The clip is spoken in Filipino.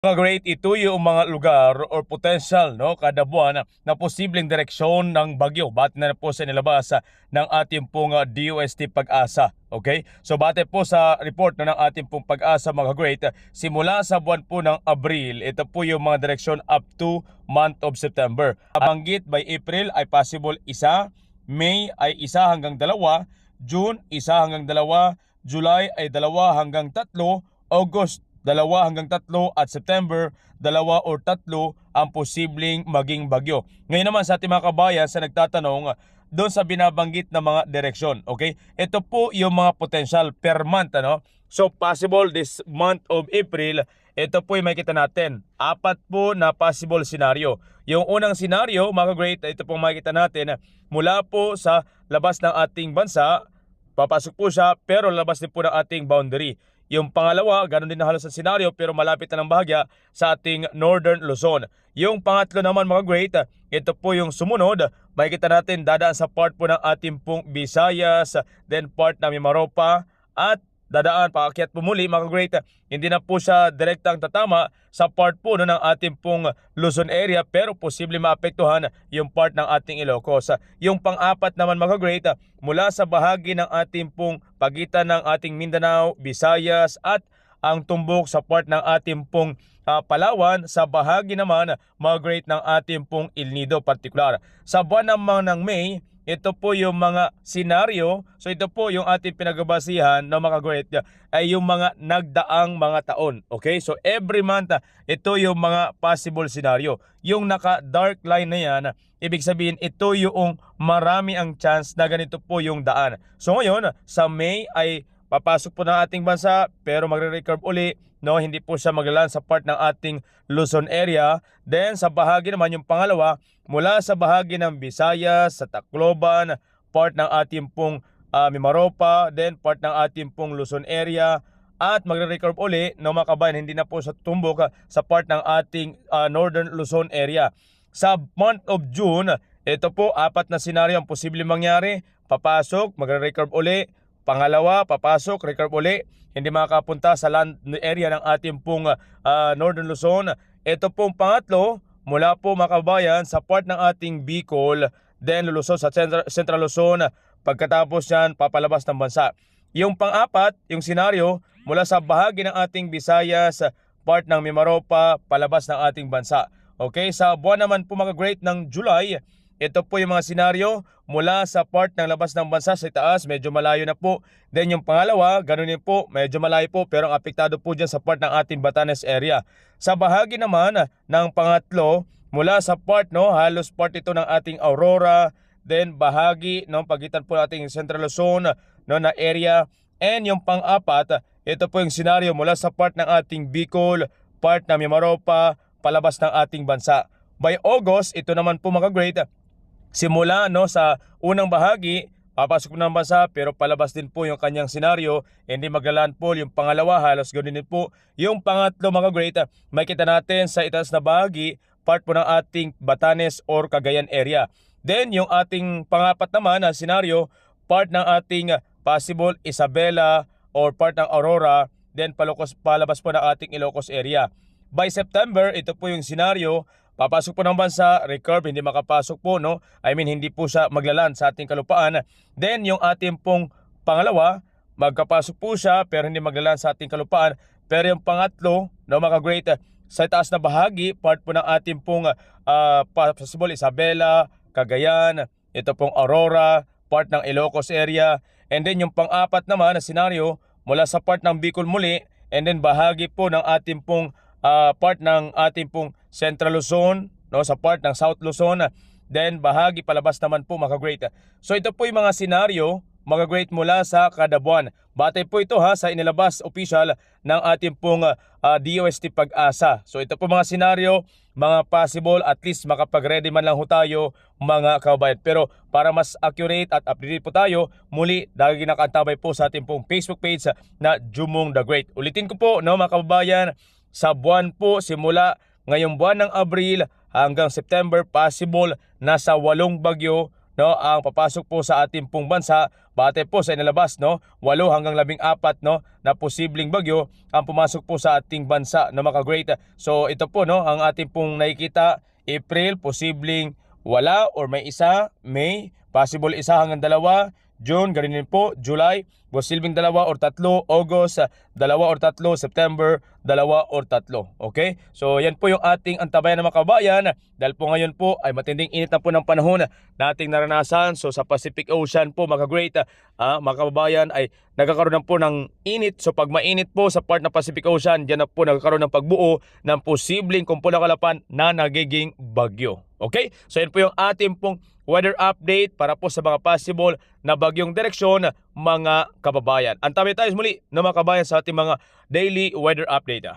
Mga great, ito yung mga lugar or potential kada buwan na posibleng direksyon ng bagyo. Bate na po sa nilabas ng ating pong DOST Pag-asa. Okay? So bate po sa report ng ating pong Pag-asa mga great, simula sa buwan po ng Abril, ito po yung mga direksyon up to month of September. Banggit by April ay possible isa, May ay isa hanggang dalawa, June isa hanggang dalawa, July ay dalawa hanggang tatlo, August dalawa hanggang tatlo at September, dalawa or tatlo ang posibleng maging bagyo. Ngayon naman sa ating mga kabayan sa nagtatanong doon sa binabanggit na mga direksyon, okay? Ito po yung mga potential per month, ano? So possible this month of April, ito po yung makikita natin. Apat po na possible scenario. Yung unang scenario, mga great, ito pong makikita natin mula po sa labas ng ating bansa, papasok po siya pero labas din po ng ating boundary. Yung pangalawa, ganun din na halos sa senaryo pero malapit na ng bahagya sa ating Northern Luzon. Yung pangatlo naman mga great, ito po yung sumunod. Makikita natin dadaan sa part po ng ating pong Visayas, then part ng Mimaropa at dadaan paakyat po muli mga great. Hindi na po siya direktang tatama sa part po ng ating pong Luzon area pero posible maapektuhan yung part ng ating Ilocos. Yung pang-apat naman mga great, mula sa bahagi ng ating pong pagitan ng ating Mindanao, Visayas at ang tumbok sa part ng ating pong Palawan, sa bahagi naman mga great ng ating pong El Nido particular. Sa buwan naman ng May, ito po yung mga senaryo. So ito po yung ating pinagbabasihan ng mga great ay yung mga nagdaang mga taon. Okay? So every month, ito yung mga possible scenario. Yung naka-dark line na yan, ibig sabihin ito yung marami ang chance na ganito po yung daan. So ngayon, sa May ay papasok po ng ating bansa pero magre-recurve uli. No, hindi po siya maglalaan sa part ng ating Luzon area. Then sa bahagi naman yung pangalawa, mula sa bahagi ng Visayas, sa Tacloban, part ng ating pong Mimaropa, then part ng ating pong Luzon area, at magre-recurve uli no mga kabayan, hindi na po sa tumbok sa part ng ating Northern Luzon area. Sa month of June, ito po apat na senaryo ang posibleng mangyari. Papasok, magre-recurve uli. Pangalawa, papasok, recurve uli, hindi makakapunta sa land area ng ating pong Northern Luzon. Ito pong pangatlo, mula po makabayan sa part ng ating Bicol, then lulusot sa Central Luzon, pagkatapos yan, papalabas ng bansa. Yung pang-apat, yung senaryo, mula sa bahagi ng ating Visayas, part ng Mimaropa, palabas ng ating bansa. Okay, sa buwan naman po mga great ng July, ito po yung mga senaryo mula sa part ng labas ng bansa sa itaas, medyo malayo na po. Then yung pangalawa, ganun din po, medyo malayo po pero ang apektado po dyan sa part ng ating Batanes area. Sa bahagi naman ng pangatlo, mula sa part, halos part ito ng ating Aurora, then bahagi pagitan po nating Central Luzon na area. And yung pang-apat, ito po yung senaryo mula sa part ng ating Bicol, part ng Mimaropa, palabas ng ating bansa. By August, ito naman po mga great, simula sa unang bahagi, papasok ng bansa pero palabas din po yung kanyang senaryo, hindi maglalandfall. Yung pangalawa, halos ganoon din po. Yung pangatlo mga great, makita natin sa itaas na bahagi, part po ng ating Batanes or Cagayan area. Then yung ating pangapat naman na senaryo, part ng ating possible Isabela or part ng Aurora, then palabas po ng ating Ilocos area. By September, ito po yung senaryo, papasok po ng bansa, recurve, hindi makapasok po, hindi po siya maglaland sa ating kalupaan. Then yung ating pong pangalawa, magkapasok po siya pero hindi maglaland sa ating kalupaan. Pero yung pangatlo, mga great, sa taas na bahagi, part po ng ating pong possible Isabela, Cagayan, ito pong Aurora, part ng Ilocos area. And then yung pang-apat naman na senaryo, mula sa part ng Bicol muli, and then bahagi po ng ating pong part ng ating pong Central Luzon, sa part ng South Luzon, then bahagi palabas naman po mga great. So ito po yung mga senaryo mga great mula sa kada buwan. Batay po ito sa inilabas official ng ating pong DOST Pag-asa. So ito po mga senaryo, mga possible, at least makapag-ready man lang ho tayo mga kabayan. Pero para mas accurate at updated po tayo, muli dahil nakaantabay po sa ating pong Facebook page na Jumong the Great. Ulitin ko po mga kababayan, sa buwan po simula ngayong buwan ng Abril hanggang September, possible nasa 8 bagyo no, ang papasok po sa ating pong bansa bate po sa inilabas, no, 8 hanggang 14, no, na posibleng bagyo ang pumasok po sa ating bansa na maka-great. So ito po, no, ang ating pong nakikita. April posibleng wala or may isa, May possible isa hanggang 2, June ganun din po, July posibleng 2 or 3, August 2 or 3, September 2 or 3. Okay? So yan po yung ating antabayan ng mga kabayan dahil po ngayon po ay matinding init na po ng panahon nating naranasan. So sa Pacific Ocean po mga great mga kababayan ay nagkakaroon na po ng init. So pag mainit po sa part ng Pacific Ocean, diyan na po nagkakaroon ng pagbuo ng posibleng kumpulang kalapan na nagiging bagyo. Okay? So yan po yung ating pong weather update para po sa mga possible na bagyong direksyon mga kababayan. Antabi tayo muli na mga kababayan sa ating mga daily weather update.